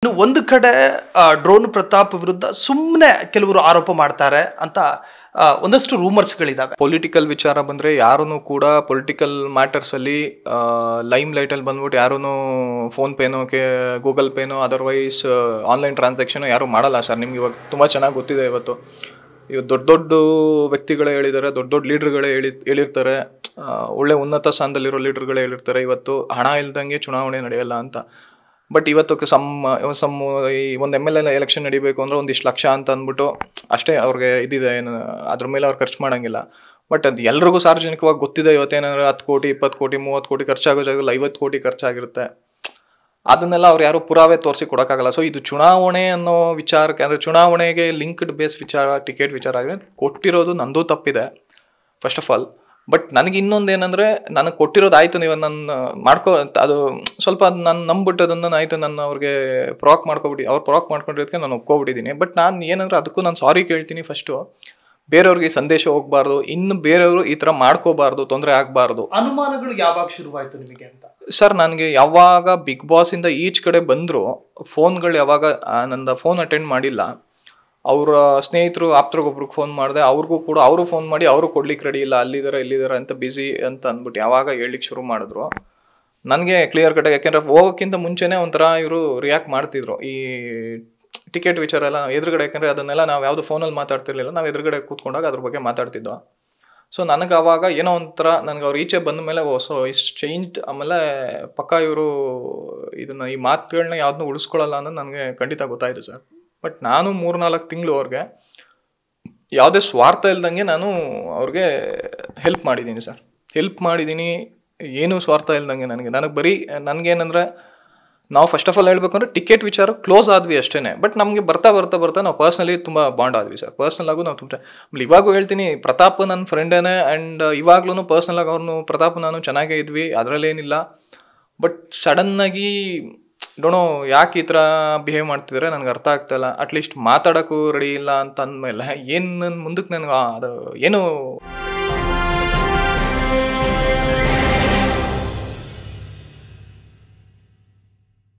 ಇನ್ನು ಒಂದು ಕಡೆ ಡ್ರೋನ್ ಪ್ರತಾಪ್ ವಿರುದ್ಧ ಸುಮ್ಮನೆ ಕೆಲವರು ಆರೋಪ ಮಾಡ್ತಾರೆ ಅಂತ ಒಂದಷ್ಟು ರೂಮರ್ಸ್ಗಳಿದಾವೆ. ಪೊಲಿಟಿಕಲ್ ವಿಚಾರ ಬಂದರೆ ಯಾರೂ ಕೂಡ ಪೊಲಿಟಿಕಲ್ ಮ್ಯಾಟರ್ಸಲ್ಲಿ ಲೈಮ್ ಲೈಟಲ್ಲಿ ಬಂದ್ಬಿಟ್ಟು ಯಾರೂ ಫೋನ್ಪೇನೋ ಗೂಗಲ್ ಪೇನೋ ಅದರ್ವೈಸ್ ಆನ್ಲೈನ್ ಟ್ರಾನ್ಸಾಕ್ಷನು ಯಾರೂ ಮಾಡಲ್ಲ ಸರ್. ನಿಮ್ಗೆ ಇವಾಗ ತುಂಬ ಚೆನ್ನಾಗಿ ಗೊತ್ತಿದೆ. ಇವತ್ತು ದೊಡ್ಡ ದೊಡ್ಡ ವ್ಯಕ್ತಿಗಳೇ ಹೇಳಿದ್ದಾರೆ, ದೊಡ್ಡ ದೊಡ್ಡ ಲೀಡ್ರ್ಗಳೇ ಹೇಳಿರ್ತಾರೆ, ಒಳ್ಳೆ ಉನ್ನತ ಸ್ಥಾನದಲ್ಲಿರೋ ಲೀಡ್ರ್ಗಳೇ ಹೇಳಿರ್ತಾರೆ ಇವತ್ತು ಹಣ ಇಲ್ದಂಗೆ ಚುನಾವಣೆ ನಡೆಯಲ್ಲ ಅಂತ. ಬಟ್ ಇವತ್ತು ಈ ಒಂದು MLA ಎಲೆಕ್ಷನ್ ನಡಿಬೇಕು ಅಂದರೆ ಒಂದಿಷ್ಟು ಲಕ್ಷ ಅಂತ ಅಂದ್ಬಿಟ್ಟು ಅಷ್ಟೇ ಅವ್ರಿಗೆ ಇದಿದೆ, ಏನು ಅದ್ರ ಮೇಲೆ ಅವ್ರು ಖರ್ಚು ಮಾಡೋಂಗಿಲ್ಲ. ಬಟ್ ಅದು ಎಲ್ರಿಗೂ ಸಾರ್ವಜನಿಕವಾಗಿ ಗೊತ್ತಿದೆ. ಇವತ್ತೇನಾದ್ರೆ 10 ಕೋಟಿ 20 ಕೋಟಿ 30 ಕೋಟಿ ಖರ್ಚಾಗೋ ಜಾಗದಲ್ಲಿ 50 ಕೋಟಿ ಖರ್ಚಾಗಿರುತ್ತೆ. ಅದನ್ನೆಲ್ಲ ಅವ್ರು ಯಾರು ಪುರಾವೆ ತೋರಿಸಿ ಕೊಡೋಕ್ಕಾಗಲ್ಲ. ಸೊ ಇದು ಚುನಾವಣೆ ಅನ್ನೋ ವಿಚಾರಕ್ಕೆ, ಅಂದರೆ ಚುನಾವಣೆಗೆ ಲಿಂಕ್ಡ್ ಬೇಸ್ ವಿಚಾರ, ಟಿಕೆಟ್ ವಿಚಾರ ಆಗಿದೆ. ಕೊಟ್ಟಿರೋದು ನಂದು ತಪ್ಪಿದೆ ಫಸ್ಟ್ ಆಫ್ ಆಲ್. ಬಟ್ ನನಗೆ ಇನ್ನೊಂದು ಏನಂದರೆ, ನನಗೆ ಕೊಟ್ಟಿರೋದು ಆಯಿತು, ನೀವು ನನ್ನ ಅದು ಸ್ವಲ್ಪ ನಾನು ನಂಬಿಟ್ಟು ಅದನ್ನು ಆಯಿತು, ನನ್ನ ಅವ್ರಿಗೆ ಅವ್ರು ಪ್ರಾಕ್ ಮಾಡ್ಕೊಂಡಿರೋದಕ್ಕೆ ನಾನು ಒಪ್ಕೊಬಿಟ್ಟಿದ್ದೀನಿ. ಬಟ್ ನಾನು ಏನಂದ್ರೆ ಅದಕ್ಕೂ ನಾನು ಸಾರಿ ಕೇಳ್ತೀನಿ ಫಸ್ಟು. ಬೇರೆಯವ್ರಿಗೆ ಸಂದೇಶ ಹೋಗಬಾರ್ದು, ಇನ್ನು ಬೇರೆಯವರು ಈ ಥರ ಮಾಡ್ಕೋಬಾರ್ದು, ತೊಂದರೆ ಆಗಬಾರ್ದು. ಅನುಮಾನಗಳು ಯಾವಾಗ ಶುರುವಾಯಿತು ನಿಮಗೆ ಅಂತ ಸರ್? ನನಗೆ ಯಾವಾಗ ಬಿಗ್ ಬಾಸಿಂದ ಈಚ್ ಕಡೆ ಬಂದರು, ಫೋನ್ಗಳು ಯಾವಾಗ ನನ್ನ ಫೋನ್ ಅಟೆಂಡ್ ಮಾಡಿಲ್ಲ, ಅವರ ಸ್ನೇಹಿತರು ಆಪ್ತರಿಗೊಬ್ರಿಗೆ ಫೋನ್ ಮಾಡಿದೆ, ಅವ್ರಿಗೂ ಕೂಡ ಅವರು ಫೋನ್ ಮಾಡಿ ಅವರು ಕೊಡ್ಲಿಕ್ಕೆ ರೆಡಿ ಇಲ್ಲ, ಇಲ್ಲಿದ್ದಾರೆ ಅಂತ ಬ್ಯುಸಿ ಅಂತ ಅಂದ್ಬಿಟ್ಟು ಯಾವಾಗ ಹೇಳಲಿಕ್ಕೆ ಶುರು ಮಾಡಿದ್ರು, ನನಗೆ ಕ್ಲಿಯರ್ ಕಟ್. ಯಾಕೆಂದರೆ ಹೋಗೋಕ್ಕಿಂತ ಮುಂಚೆನೇ ಒಂಥರ ಇವರು ರಿಯಾಕ್ಟ್ ಮಾಡ್ತಿದ್ರು ಈ ಟಿಕೆಟ್ ವಿಚಾರ ಎಲ್ಲ ಎದುರುಗಡೆ. ಯಾಕೆಂದರೆ ಅದನ್ನೆಲ್ಲ ನಾವು ಯಾವುದು ಫೋನಲ್ಲಿ ಮಾತಾಡ್ತಿರ್ಲಿಲ್ಲ, ನಾವು ಎದುರುಗಡೆ ಕೂತ್ಕೊಂಡಾಗ ಅದ್ರ ಬಗ್ಗೆ ಮಾತಾಡ್ತಿದ್ದೋ. ಸೊ ನನಗೆ ಆವಾಗ ಏನೋ ಒಂಥರ, ನನಗೆ ಅವ್ರು ಈಚೆ ಬಂದ ಮೇಲೆ ಸೊ ಇಷ್ಟು ಚೇಂಜ್. ಆಮೇಲೆ ಪಕ್ಕ ಇವರು ಇದನ್ನು ಈ ಮಾತುಗಳನ್ನ ಯಾವುದನ್ನೂ ಉಳಿಸ್ಕೊಳ್ಳಲ್ಲ ಅನ್ನೋದು ನನಗೆ ಖಂಡಿತ ಗೊತ್ತಾಯಿತು ಸರ್. ಬಟ್ ನಾನು 3-4 ತಿಂಗಳು ಅವ್ರಿಗೆ ಯಾವುದೇ ಸ್ವಾರ್ಥ ಇಲ್ದಂಗೆ ನಾನು ಅವ್ರಿಗೆ ಹೆಲ್ಪ್ ಮಾಡಿದ್ದೀನಿ ಸರ್. ಏನೂ ಸ್ವಾರ್ಥ ಇಲ್ದಂಗೆ ನನಗೆ ಬರೀ ನನಗೇನಂದರೆ, ನಾವು ಫಸ್ಟ್ ಆಫ್ ಆಲ್ ಹೇಳ್ಬೇಕಂದ್ರೆ ಟಿಕೆಟ್ ವಿಚಾರ ಕ್ಲೋಸ್ ಆದ್ವಿ ಅಷ್ಟೇ. ಬಟ್ ನಮಗೆ ಬರ್ತಾ ನಾವು ಪರ್ಸ್ನಲಿ ತುಂಬ ಬಾಂಡ್ ಆದ್ವಿ ಸರ್. ಪರ್ಸ್ನಲ್ ಆಗು ನಾವು ತುಂಬ ಇವಾಗೂ ಹೇಳ್ತೀನಿ, ಪ್ರತಾಪ್ ನನ್ನ ಫ್ರೆಂಡೇನೆ. ಆ್ಯಂಡ್ ಇವಾಗ್ಲೂ ಪರ್ಸ್ನಲಾಗಿ ಪ್ರತಾಪ್ ನಾನು ಚೆನ್ನಾಗೇ ಇದ್ವಿ, ಅದರಲ್ಲೇನಿಲ್ಲ. ಬಟ್ ಸಡನ್ನಾಗಿ ಡೋಣೋ ಯಾಕೆ ಈ ಥರ ಬಿಹೇವ್ ಮಾಡ್ತಿದ್ರೆ ನನಗೆ ಅರ್ಥ ಆಗ್ತಾಯಿಲ್ಲ. ಅಟ್ಲೀಸ್ಟ್ ಮಾತಾಡೋಕ್ಕೂ ರೆಡಿ ಇಲ್ಲ ಅಂತ ಅಂದಮೇಲೆ ಏನು ನನ್ನ ಮುಂದಕ್ಕೆ ನನಗೆ ಅದು ಏನು